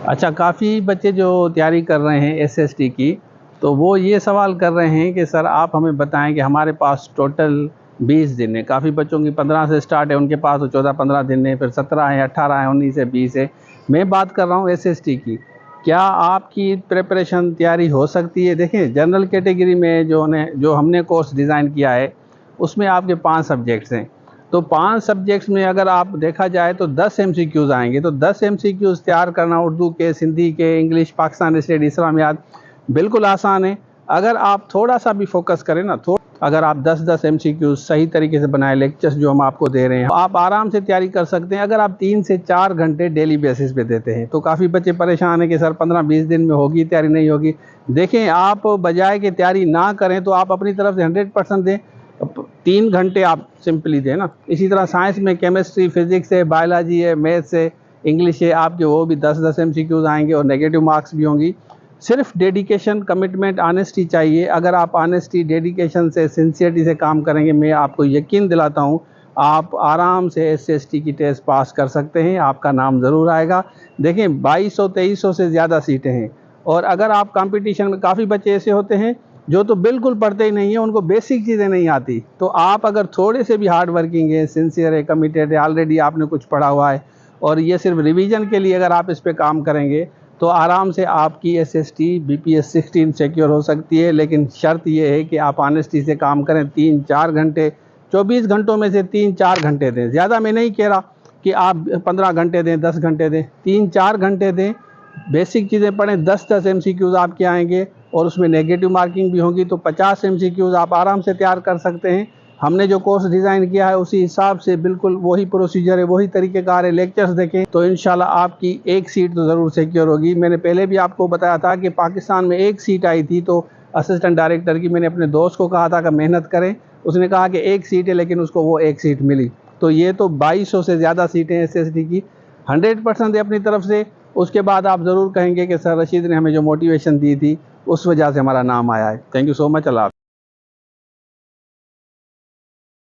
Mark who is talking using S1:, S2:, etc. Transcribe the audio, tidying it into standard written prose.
S1: اچھا، کافی بچے جو تیاری کر رہے ہیں ایس ایس ٹی کی، تو وہ یہ سوال کر رہے ہیں کہ سر آپ ہمیں بتائیں کہ ہمارے پاس ٹوٹل 20 دن ہے. کافی بچوں کی 15 سے سٹارٹ ہے، ان کے پاس تو 14-15 دن ہے، پھر 17 ہے، 18 ہے، 19 ہے، 20 ہے. میں بات کر رہا ہوں ایس ایس ٹی کی. کیا آپ کی پریپریشن تیاری ہو سکتی ہے؟ دیکھیں، جنرل کیٹیگری میں جو ہم نے کورس ڈیزائن کیا ہے، اس میں آپ کے 5 سبجیکٹس ہیں. تو 5 سبجیکٹس میں اگر آپ دیکھا جائے تو 10 ایم سی کیوز آئیں گے. تو 10 ایم سی کیوز تیار کرنا اردو کے، سندھی کے، انگلش، پاکستان اسٹیٹ، اسلامیات بالکل آسان ہے. اگر آپ تھوڑا سا بھی فوکس کریں نا، اگر آپ 10 ایم سی کیوز صحیح طریقے سے بنائیں، لیکچرز جو ہم آپ کو دے رہے ہیں، آپ آرام سے تیاری کر سکتے ہیں. اگر آپ 3 سے 4 گھنٹے ڈیلی بیسس پہ دیتے ہیں تو کافی بچے پریشان ہیں کہ سر 15-20 دن میں ہوگی تیاری، نہیں ہوگی. دیکھیں، آپ بجائے کہ تیاری نہ کریں تو آپ اپنی طرف سے 100% دیں. 3 گھنٹے آپ سمپلی دیں نا. اسی طرح سائنس میں کیمسٹری، فزکس ہے، بایولوجی ہے، میتھس ہے، انگلش ہے، آپ کے وہ بھی 10 ایم سی کیوز آئیں گے اور نیگیٹو مارکس بھی ہوں گی. صرف ڈیڈیکیشن، کمٹمنٹ، آنیسٹی چاہیے. اگر آپ آنیسٹی، ڈیڈیکیشن سے، سنسیئرٹی سے کام کریں گے، میں آپ کو یقین دلاتا ہوں آپ آرام سے ایس ایس ٹی کی ٹیسٹ پاس کر سکتے ہیں. آپ کا نام ضرور آئے گا. دیکھیں، 2200-2300 سے زیادہ سیٹیں ہیں. اور اگر آپ کمپٹیشن میں، کافی بچے ایسے ہوتے ہیں جو تو بالکل پڑھتے ہی نہیں ہیں، ان کو بیسک چیزیں نہیں آتی. تو آپ اگر تھوڑے سے بھی ہارڈ ورکنگ ہیں، سنسیئر ہے، کمیٹیڈ ہے، آلریڈی آپ نے کچھ پڑھا ہوا ہے اور یہ صرف ریویژن کے لیے اگر آپ اس پہ کام کریں گے تو آرام سے آپ کی S S T BPS-16 secure ہو سکتی ہے. لیکن شرط یہ ہے کہ آپ آنیسٹی سے کام کریں. 3-4 گھنٹے، 24 گھنٹوں میں سے 3-4 گھنٹے دیں. زیادہ میں نہیں کہہ رہا کہ آپ 15 گھنٹے دیں، 10 گھنٹے دیں، 3-4 گھنٹے دیں. بیسک چیزیں پڑھیں. 10 ایم سی کیوز آپ کے آئیں گے اور اس میں نیگیٹو مارکنگ بھی ہوگی. تو 50 ایم سی کیوز آپ آرام سے تیار کر سکتے ہیں. ہم نے جو کورس ڈیزائن کیا ہے اسی حساب سے بالکل وہی پروسیجر ہے، وہی طریقہ کار ہے. لیکچرز دیکھیں تو انشاءاللہ آپ کی ایک سیٹ تو ضرور سیکیور ہوگی. میں نے پہلے بھی آپ کو بتایا تھا کہ پاکستان میں ایک سیٹ آئی تھی تو اسسٹنٹ ڈائریکٹر کی، میں نے اپنے دوست کو کہا تھا کہ محنت کریں. اس نے کہا کہ ایک سیٹ ہے، لیکن اس کو وہ ایک سیٹ ملی. تو یہ تو 2200 سے زیادہ سیٹیں ایس ایس ٹی کی. 100% دیں اپنی طرف سے. اس کے بعد آپ ضرور کہیں گے کہ سر رشید نے ہمیں جو موٹیویشن دی تھی اس وجہ سے ہمارا نام آیا ہے. تھینک یو سو مچ. اللہ حافظ.